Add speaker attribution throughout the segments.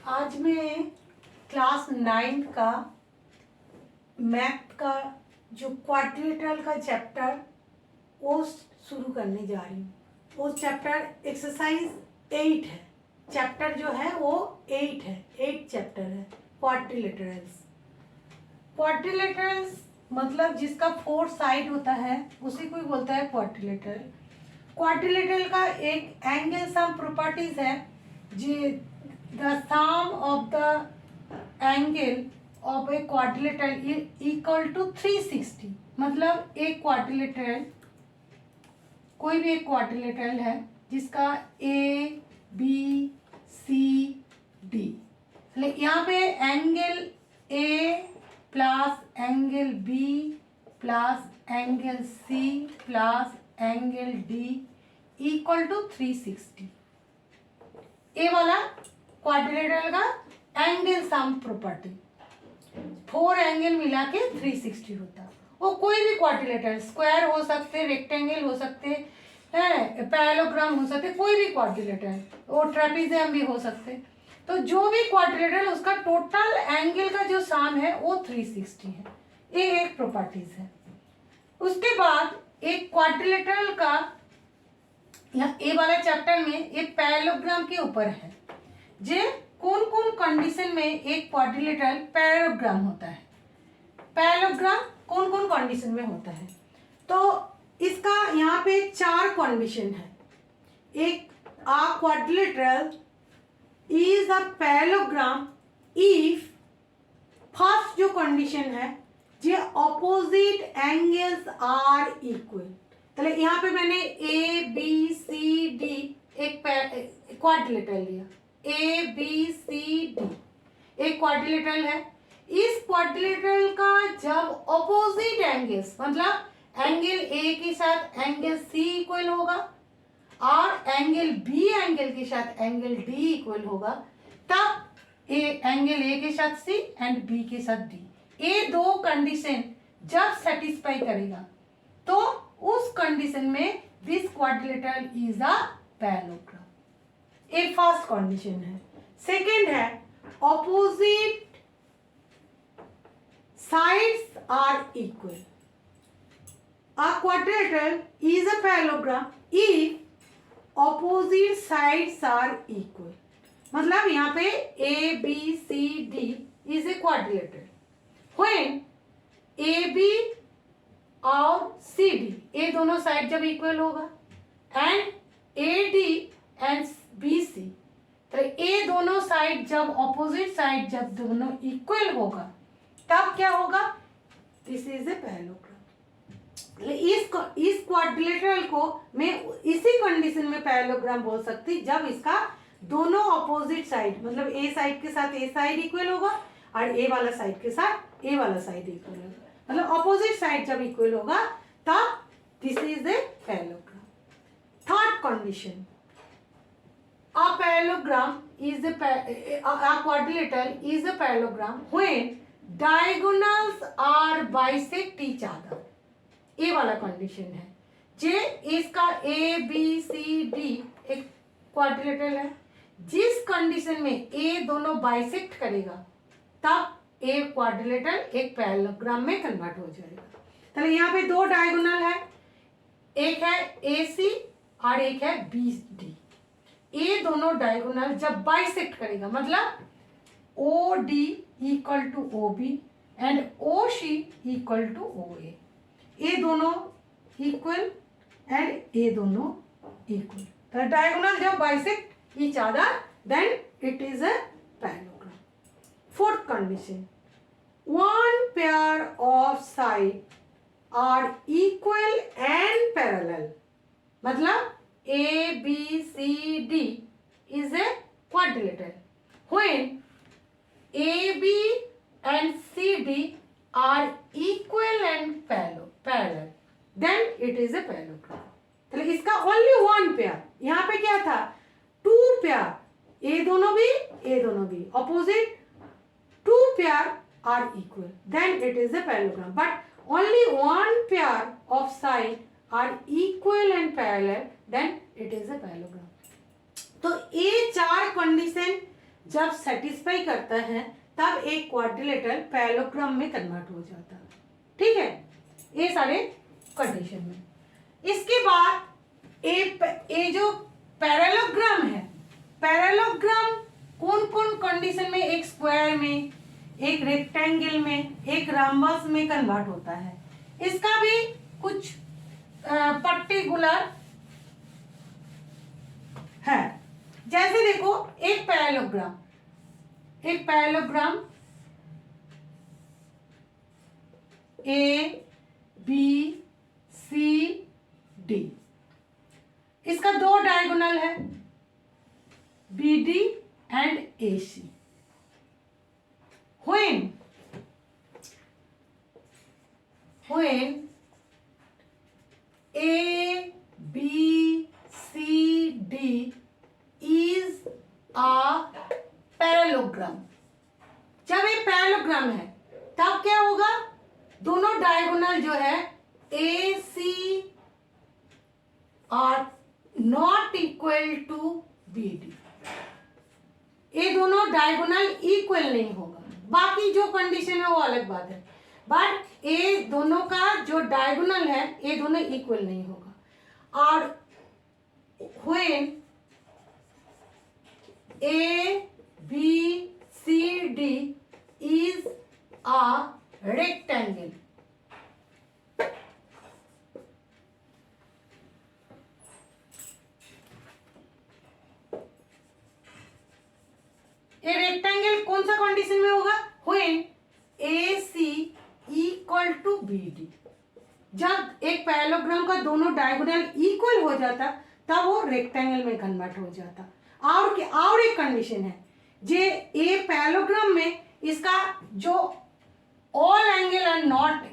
Speaker 1: आज मैं क्लास 9 का मैथ का जो क्वाड्रिलेटरल का चैप्टर वो शुरू करने जा रही हूँ। वो चैप्टर एक्सरसाइज 8 है। चैप्टर जो है वो 8 है, 8 चैप्टर है क्वाड्रिलेटरल्स। क्वाड्रिलेटरल्स मतलब जिसका 4 साइड होता है उसी को ही बोलता है क्वाड्रिलेटरल। क्वाड्रिलेटरल का एक एंगल सम प्रॉपर्टीज है जी। The sum of the angle of a quadrilateral is equal to 360। मतलब एक क्वाड्रिलेटरल, कोई भी एक क्वाड्रिलेटरल है जिसका ए बी सी डी, यहाँ पे angle A plus angle B plus angle C plus angle D equal to 360। ए वाला क्वाड्रिलेटरल का एंगल सम प्रॉपर्टी, 4 एंगल मिला के 360 होता है। वो कोई भी क्वाड्रिलेटरल, स्क्वायर हो सकते, रेक्टेंगल हो सकते हैं, पैरेललोग्राम हो सकते, कोई भी क्वाड्रिलेटरल, वो ट्रेपेजियम भी हो सकते। तो जो भी क्वाड्रिलेटरल उसका टोटल एंगल का जो सम है वो 360 है। ये एक प्रॉपर्टीज है। उसके बाद एक क्वाड्रिलेटरल का ए वाला चैप्टर में ये पैरेललोग्राम के ऊपर है। जे कौन कौन कंडीशन में एक क्वाड्रिलेटरल पैरेललोग्राम होता है, पैरेललोग्राम कौन कौन कंडीशन में होता है। तो इसका यहाँ पे 4 कंडीशन है। एक quadrilateral is a parallelogram if, first जो कंडीशन है जे ऑपोजिट एंगल्स आर इक्वल। तो यहाँ पे मैंने ए बी सी डी एक क्वाड्रिलेटरल लिया, ए बी सी डी एक क्वाड्रिलेटरल है। इस क्वाड्रिलेटरल का जब ऑपोजिट एंगल्स, मतलब एंगल ए के साथ एंगल सी इक्वल होगा और एंगल बी एंगल के साथ एंगल डी इक्वल होगा, तब एंगल ए के साथ सी एंड बी के साथ डी, ये दो कंडीशन जब सेटिस्फाई करेगा तो उस कंडीशन में this quadrilateral is a parallelogram. ये फर्स्ट कंडीशन है। सेकेंड है opposite sides are equal. A quadrilateral is a parallelogram if opposite sides are equal. मतलब यहाँ पे A B C D is a quadrilateral. When A B और C D ये दोनों side जब इक्वल होगा and A D and B C, तो ये दोनों साइड जब ऑपोजिट साइड जब दोनों इक्वल होगा तब क्या होगा, दिस इज ए पैरेललोग्राम। इस क्वाड्रिलेटरल को मैं इसी कंडीशन में पैरेललोग्राम बोल सकती जब इसका दोनों ऑपोजिट साइड, मतलब ए साइड के साथ ए साइड इक्वल होगा और ए वाला साइड के साथ ए वाला साइड इक्वल होगा, मतलब ऑपोजिट साइड जब इक्वल होगा तब this is a parallelogram. Third condition, a parallelogram is a quadrilateral is a parallelogram when diagonals are bisect each other। ये वाला कंडीशन है जे इसका ए बी सी डी एक क्वाड्रिलेटरल है, जिस कंडीशन में ए दोनों बाइसेक्ट करेगा तब ए क्वाड्रिलेटरल एक पैरेललोग्राम में कन्वर्ट हो जाएगा। तो यहाँ पे दो डायगोनल है, एक है ए सी और एक है बी डी। ये दोनों डायगोनल जब बाइसेक्ट करेगा, मतलब O D equal to O B and O C equal to O A, ये दोनों इक्वल एंड ये दोनों इक्वल। तो डायगोनल जब bisect each other then it is a parallelogram. Fourth condition, one pair of side are equal and parallel. मतलब A B C D is a quadrilateral when A B and C D are equal and parallel then it is a parallelogram। तो इसका only one pair, यहाँ पे क्या था 2 pair, ये दोनों भी opposite 2 pair are equal then it is a parallelogram, but only one pair of side are equal and parallel then it is a parallelogram। तो ये 4 कंडीशन जब सेटिस्फाई करता है तब एक क्वाड्रिलेटरल पैरेललोग्राम में कन्वर्ट हो जाता है। ठीक है, ये सारे कंडीशन में। इसके बाद ये जो पैरेललोग्राम है, पैरेललोग्राम कौन कौन कंडीशन में, एक स्क्वायर में, एक रेक्टेंगल में, एक रम्बस में कन्वर्ट होता है। इसका भी कुछ पर्टिकुलर है। जैसे देखो, एक parallelogram A B C D, इसका दो डायगोनल है B D and A C. when A B C D is a parallelogram, जब ये पैरेललोग्राम है तब क्या होगा, दोनों डायगोनल जो है A C are not equal to B D, ये दोनों डायगोनल इक्वल नहीं होगा। बाकी जो कंडीशन है वो अलग बात है, बट ये दोनों का जो डायगोनल है ये दोनों इक्वल नहीं होगा। और when A B C D is a rectangle, ये रेक्टेंगल कौन सा कंडीशन में होगा, when AC equal to BD, जब एक पैरेललोग्राम का दोनों डायगोनल इक्वल हो जाता तब वो रेक्टेंगल में कन्वर्ट हो जाता। और एक कंडीशन है, जे ए पैरेललोग्राम में इसका जो all angle are not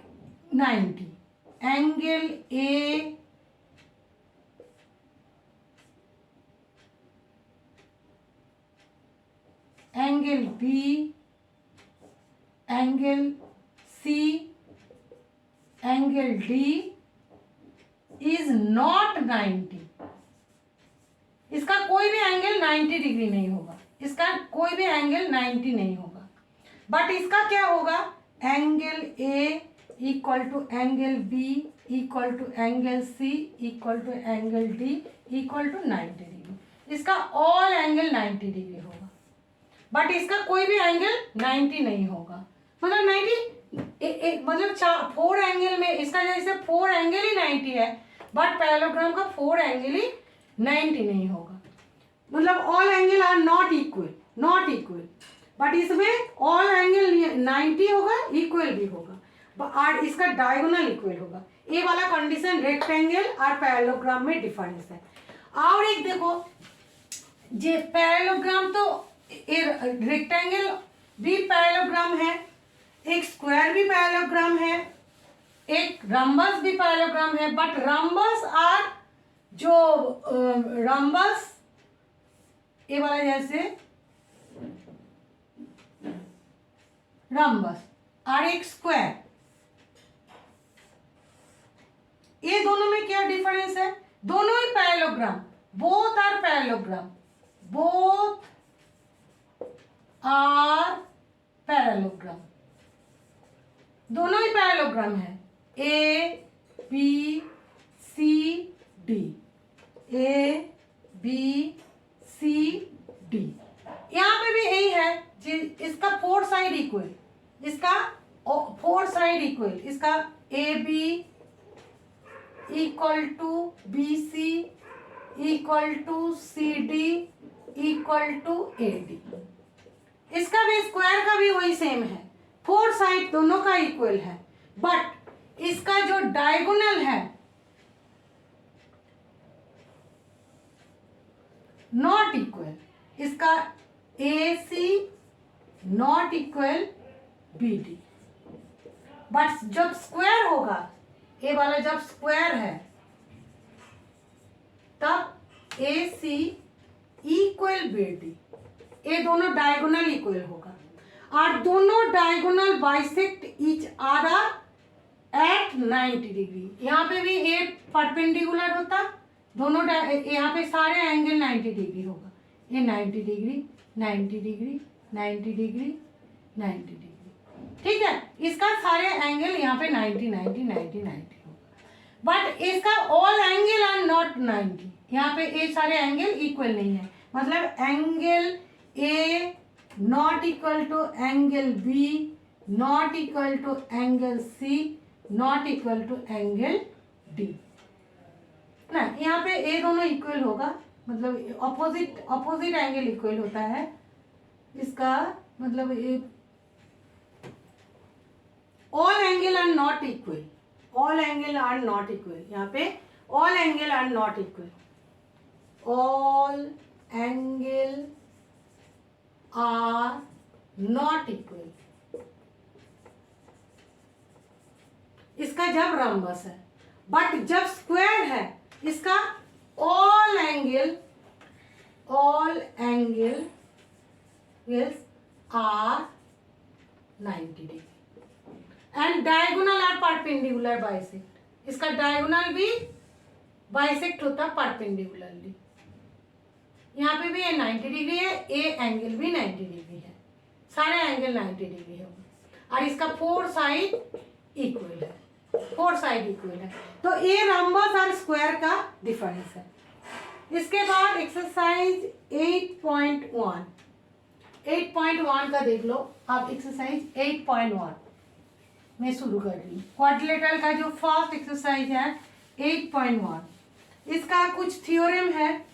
Speaker 1: 90, angle A angle B, angle C, angle D is not 90, इसका कोई भी एंगल 90 डिग्री नहीं होगा, इसका कोई भी एंगल 90 नहीं होगा। बट इसका क्या होगा, angle A equal to angle B equal to angle C equal to angle D equal to 90 degree, इसका ऑल एंगल 90 डिग्री होगा। बट इसका कोई भी एंगल 90 नहीं होगा, मतलब 90 मतलब 4 एंगल में इसका जैसे 4 एंगल ही 90 है, बट पैरेललोग्राम का 4 एंगल ही 90 नहीं होगा, मतलब all angle are not equal, but इसमें ऑल एंगल 90 होगा, इक्वल भी होगा, और इसका डायगोनल इक्वल होगा। ये वाला कंडीशन रेक्टेंगल और पैरेललोग्राम में डिफरेंस है। और एक देखो, जे पैरेललोग्राम तो रेक्टेंगल भी पैरेललोग्राम है, एक स्क्वायर भी पैरेललोग्राम है, एक रम्बस भी पैरेललोग्राम है, बट रम्बस और जो रम्बस ये वाला जैसे रम्बस और एक स्क्वायर, ये दोनों में क्या डिफरेंस है, दोनों ही parallelogram, both are parallelogram, both are parallelogram, दोनों ही पैरेललोग्राम है, A B C D, A B C D. यहाँ पे भी यही है, इसका 4 साइड इक्वल, इसका 4 साइड इक्वल, इसका A B equal to B C equal to C D equal to A D. इसका भी स्क्वायर का भी वही सेम है, 4 साइड दोनों का इक्वल है, बट इसका जो डायगोनल है नॉट इक्वल, इसका A C not equal B D, but जब स्क्वायर होगा, ए वाला जब स्क्वायर है तब A C equal B D, ये दोनों डायगोनल इक्वल होगा, और दोनों diagonal bisect each other at 90 degree. यहाँ पे भी ए परपेंडिकुलर होता, दोनों यहाँ पे सारे एंगल 90 डिग्री होगा, ये 90 डिग्री 90 डिग्री, 90 डिग्री, 90 डिग्री। ठीक है, इसका सारे एंगल यहाँ पे 90 90 90 90 होगा, बट इसका ऑल एंगल आर नॉट 90। यहाँ पे ये सारे एंगल इक्वल नहीं है, मतलब angle A not equal to angle B, not equal to angle C, not equal to angle D ना। यहाँ पे ए दोनों इक्वल होगा, मतलब ऑपोजिट एंगल इक्वल होता है, इसका मतलब ये all angle are not equal, all angle are not equal. यहाँ पे all angle are not equal, all angle are not equal. इसका जब रम्बस है, बट जब स्क्वायर है इसका all angle are 90 degree and diagonal are perpendicular bisect. इसका diagonal भी बाइसेक्ट होता है परपेंडिकुलरली। यहाँ पे भी ये 90 डिग्री है, ए एंगल भी 90 डिग्री है, सारे एंगल 90 डिग्री है, और इसका फोर साइड इक्वल है, फोर साइड इक्वल है। तो ये रम्बस और स्क्वायर का डिफरेंस है। इसके बाद एक्सरसाइज 8.1, 8.1 का देख लो आप। एक्सरसाइज 8.1 मैं शुरू कर रही हूँ। क्वाड्रिलेटरल का जो फर्स्ट एक्सरसाइज है 8.1, इसका कुछ थ्योरम है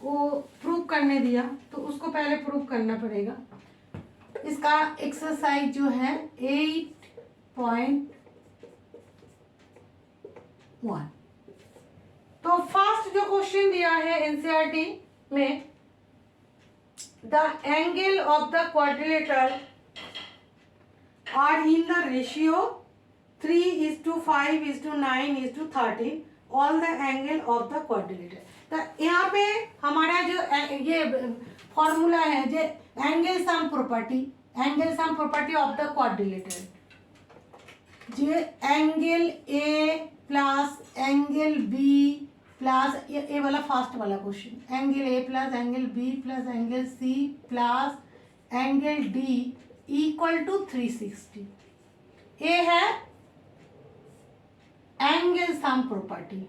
Speaker 1: वो प्रूव करने दिया, तो उसको पहले प्रूव करना पड़ेगा। इसका एक्सरसाइज जो है 8.1, तो फर्स्ट जो क्वेश्चन दिया है एनसीईआरटी में, the angle of the quadrilateral are in the ratio 3:5:9:13, all the angle of the quadrilateral। तो यहाँ पे हमारा जो ये फॉर्मूला है जो angle sum property of the quadrilateral, जो angle A plus angle B plus ये वाला फर्स्ट वाला question, angle A plus angle B plus angle C plus angle D equal to 360। ये है angle sum property,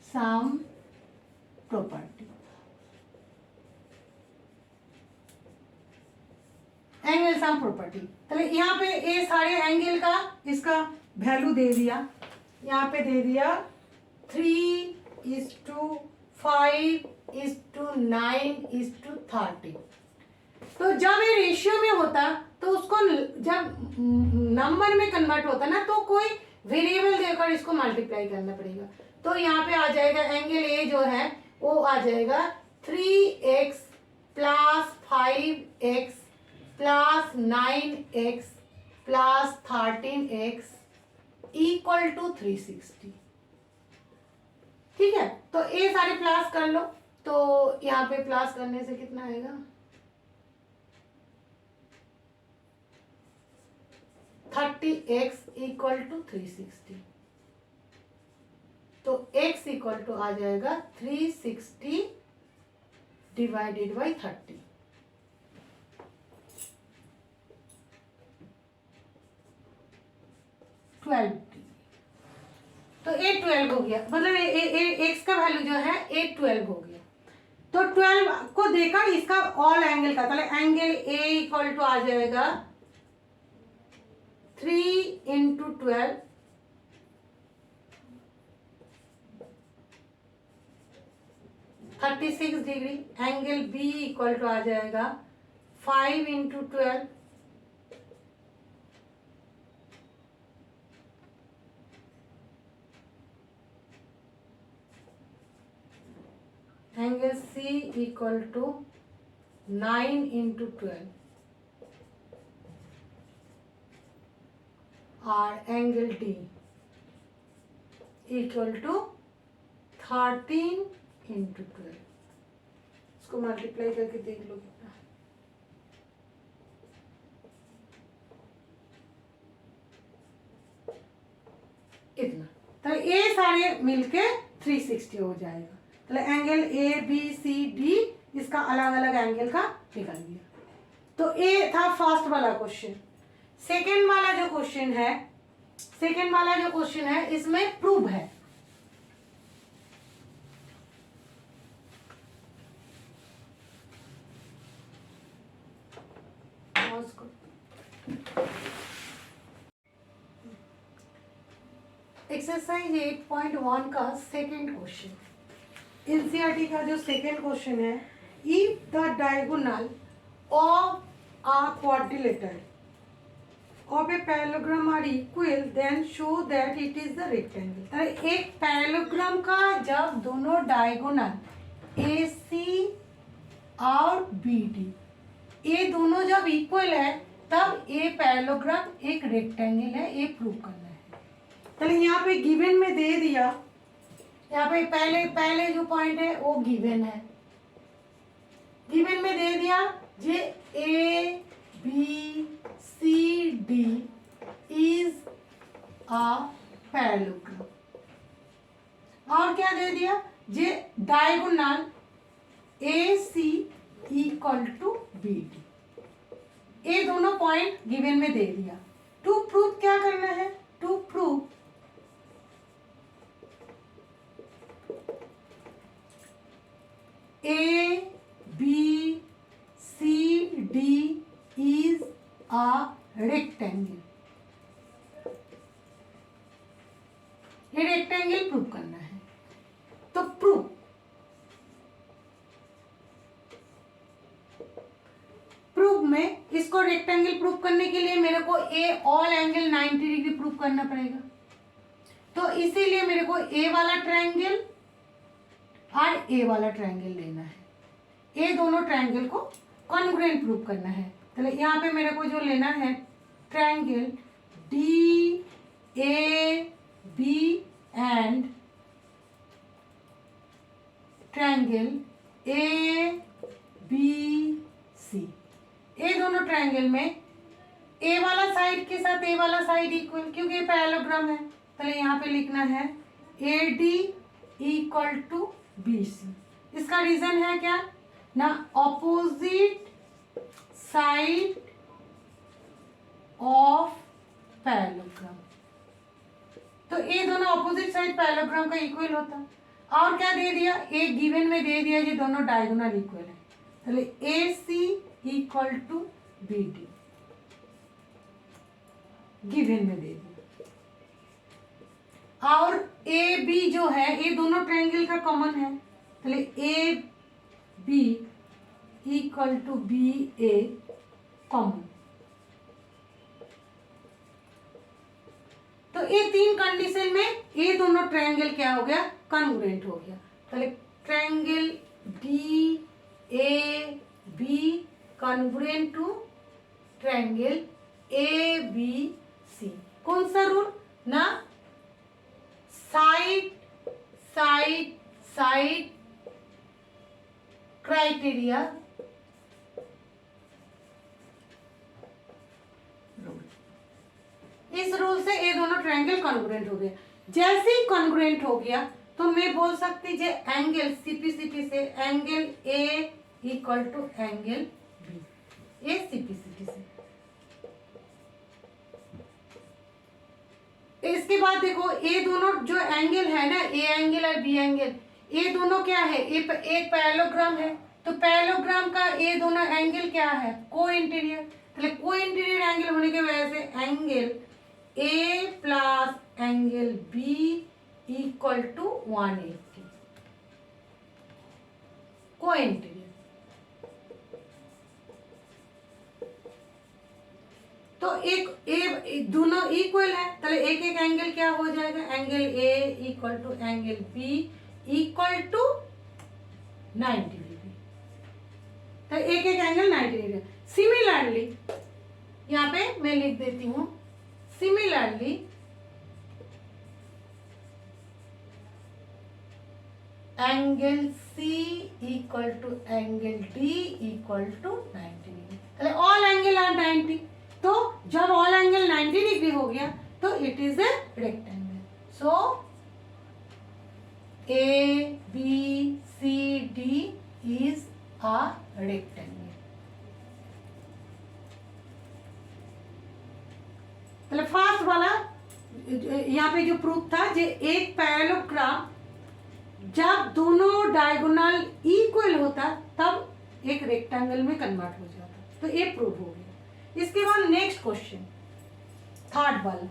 Speaker 1: sum property angle sum property. तो यहाँ पे ये सारे एंगल का इसका वैल्यू दे दिया, यहाँ पे दे दिया 3:5:9:13। तो जब ये रेशियो में होता तो उसको जब नंबर में कन्वर्ट होता ना तो कोई वेरिएबल देकर इसको मल्टीप्लाई करना पड़ेगा। तो यहाँ पे आ जाएगा एंगल ए जो है वो आ जाएगा 3x plus 5x plus 9x plus 13x equal to 360। ठीक है, तो ये सारे प्लस कर लो, तो यहाँ पे प्लस करने से कितना आएगा 30x इक्वल टू 360। तो x इक्वल टू आ जाएगा 360 डिवाइडेड बाई 30। तो 12 हो गया, मतलब x का वैल्यू जो है 12 हो गया। तो 12 को देकर इसका ऑल एंगल का, मतलब एंगल a इक्वल टू आ जाएगा 3 into 12 36 degree. Angle B equal to आ जाएगा 5 into 12 angle C equal to 9 into 12 और angle D equal to 13 into 12। इसको मल्टीप्लाई करके देख लो कितना, इतना। तो ये सारे मिलके 360 हो जाएगा। तो एंगल ABCD इसका अलग अलग एंगल का निकल गया। तो ये था फर्स्ट वाला क्वेश्चन। सेकेंड वाला जो क्वेश्चन है इसमें प्रूव है। एक्सरसाइज 8.1 का सेकेंड क्वेश्चन, एनसीईआरटी का जो सेकेंड क्वेश्चन है, if the diagonal of a quadrilateral of a parallelogram are equal then show that it is the rectangle। तो एक पैरेललोग्राम का जब दोनों डायगोनल AC और BD ये दोनों जब इक्वल है तब ये पैरेललोग्राम एक रेक्टेंगल है, ये प्रूव करना है। चलिए यहाँ पे गिवन में दे दिया, यहाँ पे पहले जो पॉइंट है वो गिवन है, गिवन में दे दिया जे ABCD इज अ पैरेललोग्राम, और क्या दे दिया जे diagonal AC equal to BD, ये दोनों पॉइंट गिवन में दे दिया। टू प्रूव क्या करना है, to prove ABCD is a rectangle, ये रेक्टेंगल प्रूव करना है। तो प्रूव में इसको रेक्टेंगल प्रूव करने के लिए मेरे को ऑल एंगल 90 डिग्री प्रूव करना पड़ेगा। तो इसीलिए मेरे को ए वाला ट्रायंगल और ए वाला ट्रायंगल लेना है, ये दोनों ट्रायंगल को कॉन्ग्रुएंट प्रूव करना है। तो यहाँ पे मेरे को जो लेना है triangle DAB and triangle ABC, ये दोनों ट्रायंगल में ए वाला साइड के साथ ए वाला साइड इक्वल, क्योंकि ये पैरेललोग्राम है। पहले यहाँ पे लिखना है AD इक्वल टू BC। इसका रीजन है क्या ना, ऑपोजिट साइड ऑफ पैरेललोग्राम, तो ये दोनों ऑपोजिट साइड पैरेललोग्राम का इक्वल होता। और क्या दे दिया, एक गिवन में दे दिया ये दोनों डायगोनल इक्वल है, चलिए AC equal to BD given में दे दिया। और AB जो है ये दोनों ट्रायंगल का कॉमन है, चलिए AB equal to BA common. तो ये तीन कंडीशन में ये दोनों ट्रायंगल क्या हो गया, कॉन्ग्रुएंट हो गया। चलिए triangle DAB congruent to triangle ABC। कौन सा रूल ना, side side side criteria rule, इस रूल से ये दोनों ट्रायंगल कॉन्ग्रुएंट हो गया। जैसे ही कॉन्ग्रुएंट हो गया तो मैं बोल सकती जे एंगल CPCT से angle A equal to angle B, ये CPCT से। इसके बाद देखो ये दोनों जो एंगल है ना, A एंगल और B एंगल, ये दोनों क्या है, एक पैरेललोग्राम है, तो पैरेललोग्राम का ये दोनों एंगल क्या है, को इंटीरियर। तो को इंटीरियर एंगल होने की वजह से angle A plus angle B equal to 180, co interior. तो एक दोनों इक्वल है, तो एक एक एंगल क्या हो जाएगा, angle A equal to angle B equal to 90 degree, तो एक एक एंगल 90 डिग्री। सिमिलरली यहाँ पे मैं लिख देती हूँ, similarly angle C equal to angle D equal to 90 degree. All angle are 90, तो जब ऑल एंगल 90 डिग्री हो गया तो it is a rectangle. So ABC is a rectangle. मतलब फर्स्ट वाला यहाँ पे जो प्रूफ था, जो एक पैरेललोग्राम जब दोनों डायगोनल इक्वल होता तब एक रेक्टेंगल में कन्वर्ट हो जाता, तो ये प्रूफ हो गया। इसके बाद नेक्स्ट क्वेश्चन, थर्ड वाला,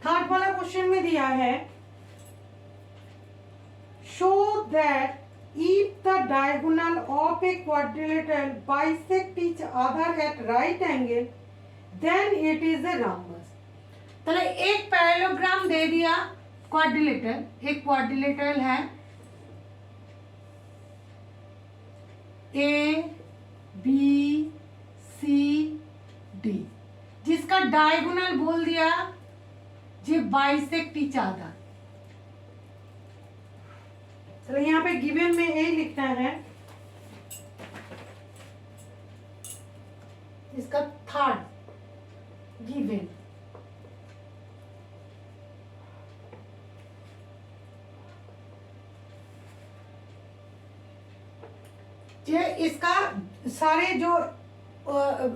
Speaker 1: थर्ड वाला क्वेश्चन में दिया है, show that if the diagonal of a quadrilateral bisect each other at right angle then it is a rhombus। चलो एक पैरेललोग्राम दे दिया क्वाड्रिलेटरल, एक क्वाड्रिलेटरल है ए बी सी डी, जिसका डायगोनल बोल दिया जे बाइसेक्ट ईच अदर। चलो यहाँ पे गिवन में ए लिखना है, इसका थर्ड गिवन, इसका सारे जो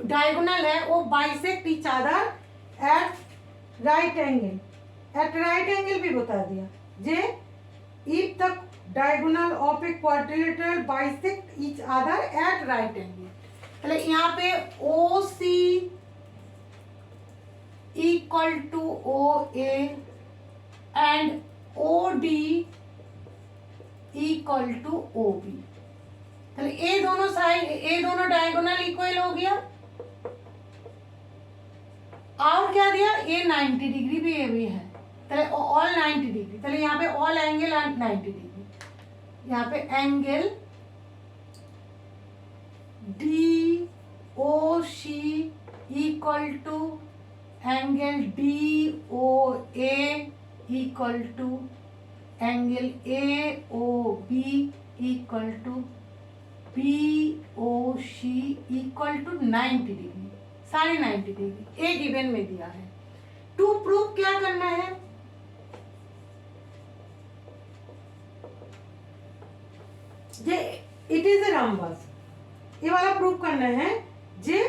Speaker 1: डायगोनल है वो bisect each other at right angle, at right angle भी बता दिया, जे if the diagonal of a quadrilateral bisect each other at right angle। पहले यहाँ पे OC equal to OA and OD equal to OB। पहले ये दोनों साइड, ये दोनों डायगोनल इक्वल हो गया, और क्या दिया, ये 90 डिग्री भी ये भी है, पहले ऑल 90 डिग्री, पहले यहाँ पे ऑल एंगल 90 डिग्री, यहाँ पे angle D O C equal to angle D O A equal to angle A O B equal to B O C equal to 90 degree, साढ़े 90 डिग्री, ए गिवन में दिया है। To proof क्या करना है, जे इट इज ए रम्बस, ये वाला प्रूफ करना है, जे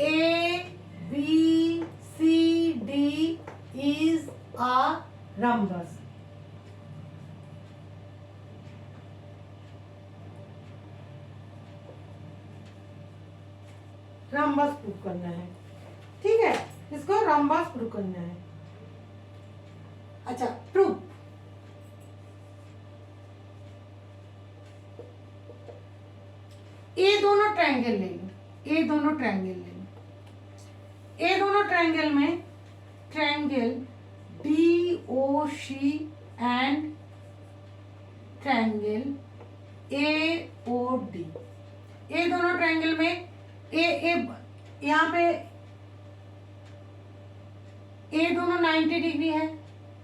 Speaker 1: A B C D is a rhombus. Rhombus proof करना है, ठीक है, इसको रम्बस प्रूफ करना है। अच्छा, प्रूफ, ये दोनों ट्रायंगल ले लो, ये दोनों ट्रायंगल ले लो, ये दोनों ट्रायंगल में triangle D O C and triangle A O D, ये दोनों ट्रायंगल में ए यहाँ पे ए दोनों 90 डिग्री है,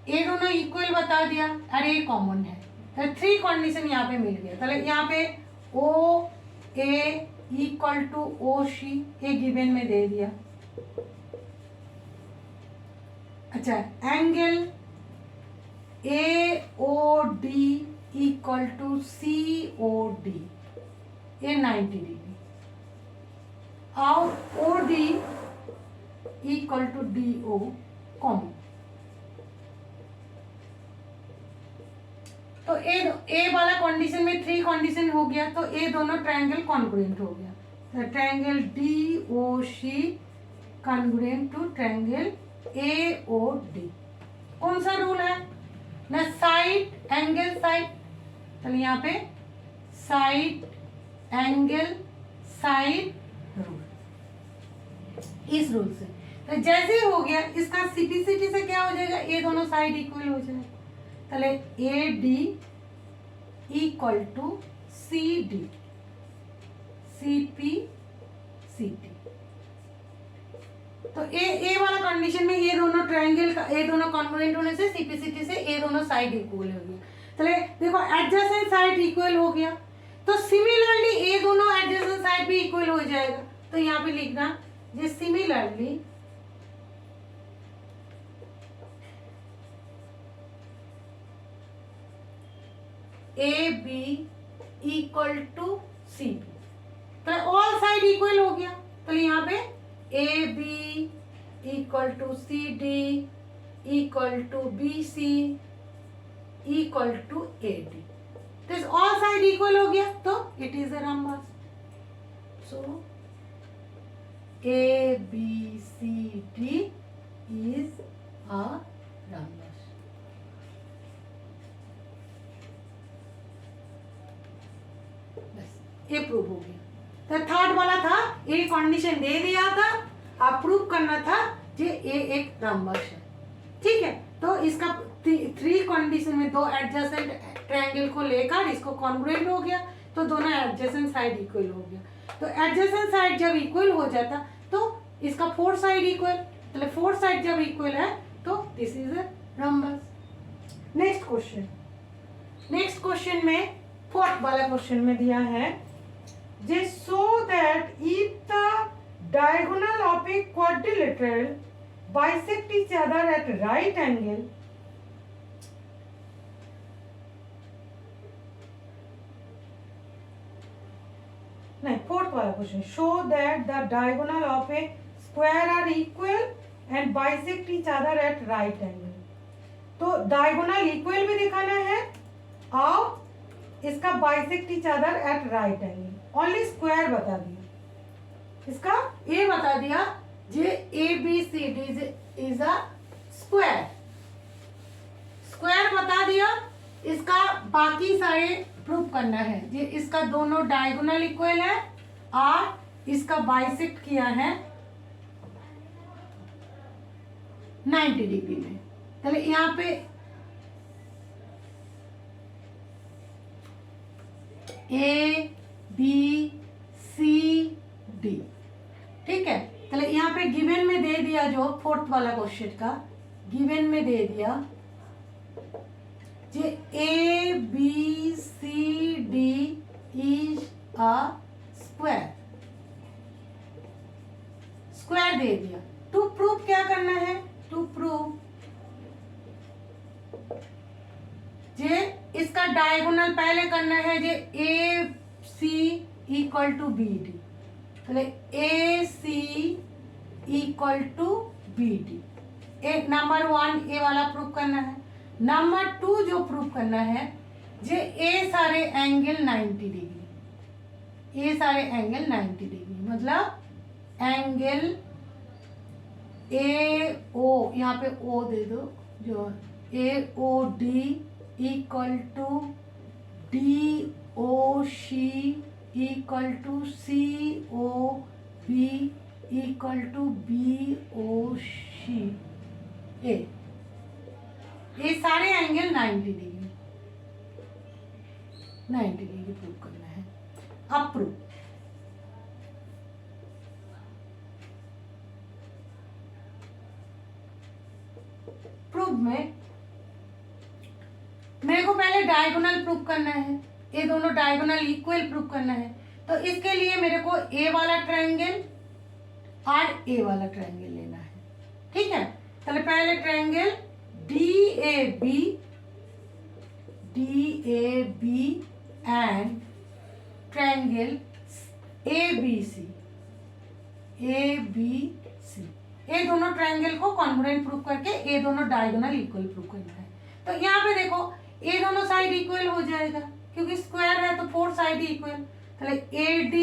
Speaker 1: ए दोनों इक्वल बता दिया, अरे ये कॉमन है, तो 3 कंडीशन यहाँ पे मिल गया। चलो यहाँ पे O A equal to O C, ए गिवन में दे दिया। अच्छा, angle A O D equal to C O D, ये 90 डिग्री, और O D equal to D O common. तो ए वाला कंडीशन में 3 कंडीशन हो गया, तो ए दोनों ट्रायंगल कॉन्ग्रुएंट हो गया, तो triangle D O C congruent to triangle A O D. कौन सा रूल है ना, साइड एंगल साइड, चलिए यहाँ पे साइड एंगल साइड रूल, इस रूल से तो जैसे हो गया, इसका सिपिसिटी से क्या हो जाएगा, ये दोनों साइड इक्वल हो जाएगा, चले A D equal to C D, C P C T. तो ए वाला कंडीशन में ये दोनों ट्रायंगल का, ये दोनों कॉन्ग्रुएंट होने से सिपिसिटी से ये दोनों साइड इक्वल हो गया। देखो एडजेसेंट साइड इक्वल हो गया, तो सिमिलरली ये दोनों एडजेसेंट साइड भी इक्वल हो जाएगा। तो यहाँ पे लिखना ये similarly A B equal to C B, तो ऑल साइड इक्वल हो गया। तो यहाँ पे A B equal to C D equal to B C equal to A D, तो ऑल साइड इक्वल हो गया, तो it is a rhombus. So A B C D is a rhombus. बस ये प्रूव हो गया। तो थर्ड वाला था, ये कंडीशन दे दिया था, आप प्रूव करना था कि ये एक रम्बस है। ठीक है, तो इसका थ्री कंडीशन में दो एडजेसेंट ट्रायंगल को लेकर इसको कॉन्ग्रुएंट हो गया, तो दोनों एडजेसेंट साइड इक्वल हो गया। तो एडजेसेंट साइड जब इक्वल हो जाता तो इसका फोर्थ साइड इक्वल, तो फोर्थ साइड जब इक्वल है तो this is a rhombus. Next question, next question में फोर्थ वाला क्वेश्चन में दिया है जे so that if the diagonal of a quadrilateral bisect each other at right angle, नहीं फोर्थ वाला question, show that the diagonal of a square are equal and bisect each other at right angle. तो diagonal equal भी दिखाना है और इसका bisect each other at right angle. Only square बता दिया, इसका ए बता दिया जे A B C D is a square, square बता दिया। इसका बाकी सारे प्रूव करना है, ये इसका दोनों डायगोनल इक्वल है और इसका बाइसेक्ट किया है 90 डिग्री में। चलिए यहाँ पे ए बी सी डी, ठीक है। चलिए यहाँ पे गिवन में दे दिया, जो फोर्थ वाला क्वेश्चन का गिवन में दे दिया जे A B C D is a square, square दे दिया। टू प्रूव क्या करना है, टू प्रूव जे इसका डायगोनल पहले करना है, जे A C equal to B D, A C equal to B D. एक नंबर 1 ए वाला प्रूव करना है। नंबर 2 जो प्रूव करना है जे ए सारे एंगल 90 डिग्री, ए सारे एंगल 90 डिग्री, मतलब एंगल ए ओ, यहाँ पे ओ दे दो, जो A O D equal to D O C equal to C O B equal to B O C A, ये सारे एंगल 90 डिग्री, 90 डिग्री प्रूव करना है। अब प्रूव, प्रूव में मेरे को पहले डायगोनल प्रूव करना है, ये दोनों डायगोनल इक्वल प्रूव करना है। तो इसके लिए मेरे को ए वाला ट्रायंगल और ए वाला ट्रायंगल लेना है, ठीक है। चलो पहले triangle DAB and triangle ABC, ये दोनों ट्रायंगल को कॉन्ग्रुएंट प्रूव करके ये दोनों डायगोनल इक्वल प्रूव करना है। तो यहाँ पे देखो ये दोनों साइड इक्वल हो जाएगा, क्योंकि स्क्वायर है तो फोर साइड इक्वल। तो AD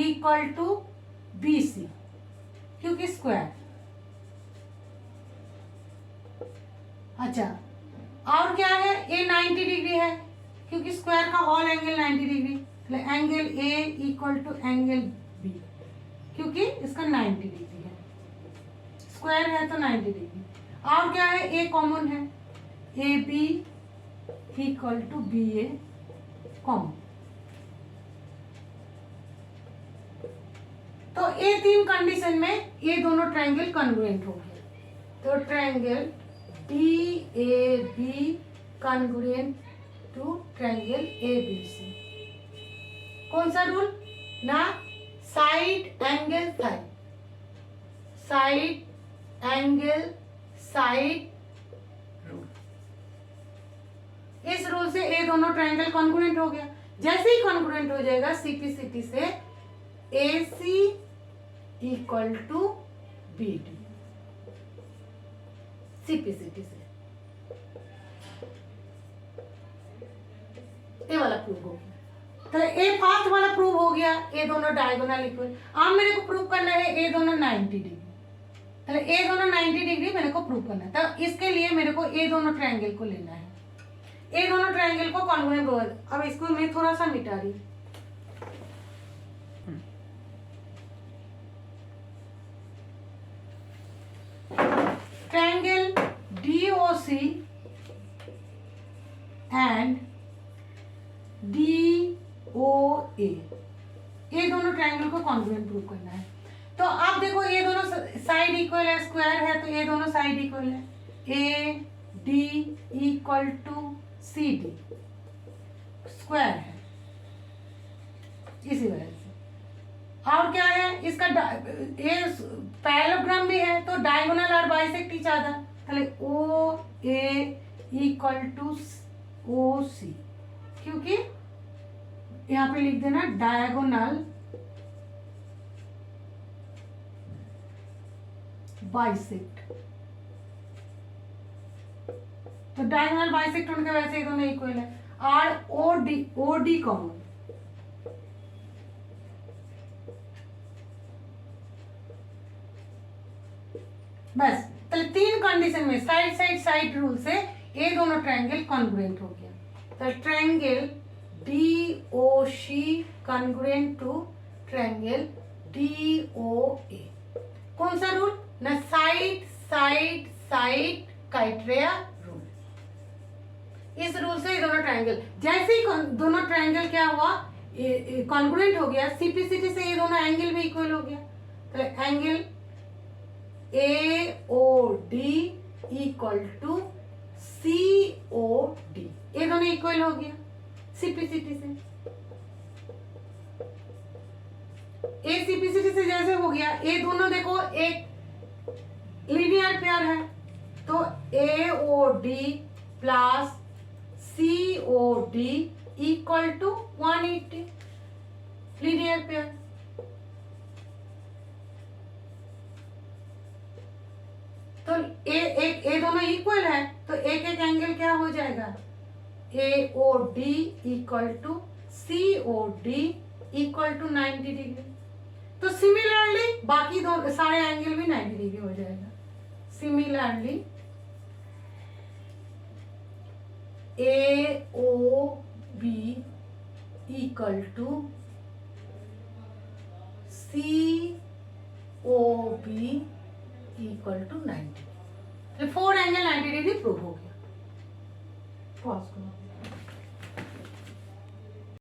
Speaker 1: इक्वल टू BC, क्योंकि स्क्वायर। अच्छा, और क्या है, ए 90 डिग्री है क्योंकि स्क्वायर का whole angle 90 degree, angle A equal to angle B, क्योंकि इसका 90 डिग्री है, स्क्वायर है तो 90 डिग्री। और क्या है, ए कॉमन है, A B equal to B A common. तो ये तीन कंडीशन में ये दोनों ट्रायंगल कन्वर्जेंट हो गए। तो triangle DAB congruent to triangle ABC। कौन सा रूल ना, side angle side, side angle side rule. इस रूल से ये दोनों ट्रायंगल कॉन्ग्रुएंट हो गया। जैसे ही कॉन्ग्रुएंट हो जाएगा CPCT से AC equal to BD, CPCT से ये वाला प्रूव हो गया। तो ये फर्स्ट वाला प्रूव हो गया, ये दोनों डायगोनल इक्वल। अब मेरे को प्रूव करना है ये दोनों 90 डिग्री, तो ये दोनों 90 डिग्री मेरे को प्रूव करना है। तो इसके लिए मेरे को ये दोनों ट्रायंगल को लेना है, ये दोनों ट्रायंगल को कॉन्ग्रुएंट बोल। अब इसको मैं थोड़ा सा मिटा रही, ट्रायंगल DOC एंड DOA, ये दोनों ट्रायंगल को कॉन्ग्रुएंट प्रूव करना है। तो अब देखो ये दोनों साइड इक्वल है, स्क्वायर है, तो ये दोनों साइड इक्वल है, AD equal to CD, square है इसी वजह से। और क्या है इसका, ये पैरेललोग्राम भी है तो डायगोनल और बाइसेक्ट ईच अदर, ताहले OA इक्वल टू OC, क्योंकि यहाँ पे लिख देना डायगोनल बाइसेक्ट, तो डायगोनल बाइसेक्ट उनके वैसे ही दोनों इक्वल है। और OD कॉमन, बस तो तीन कंडीशन में साइड साइड साइड रूल से ये दोनों ट्रायंगल कॉन्ग्रुएंट हो गया। तो triangle DOC congruent to triangle DOA। कौन सा रूल ना, side side side criteria rule. इस रूल से ये दोनों ट्रायंगल, जैसे ही दोनों ट्रायंगल क्या हुआ कॉन्ग्रुएंट हो गया, CPCT से ये दोनों एंगल भी इक्वल हो गया। तो angle AOD equal to COD, ये दोनों इक्वल हो गया CPCT से। ये CPCT से जैसे हो गया, ये दोनों देखो एक लीनियर पेयर है, तो AOD plus COD equal to 180, linear pair. तो ये दोनों इक्वल है, तो एक एक एंगल क्या हो जाएगा, AOD equal to COD equal to 90 degree. तो सिमिलरली बाकी दो सारे एंगल भी 90 डिग्री हो जाएगा। Similarly AOB equal to COB equal to 90, 4 angle 90 degree prove हो गया। पॉज करो।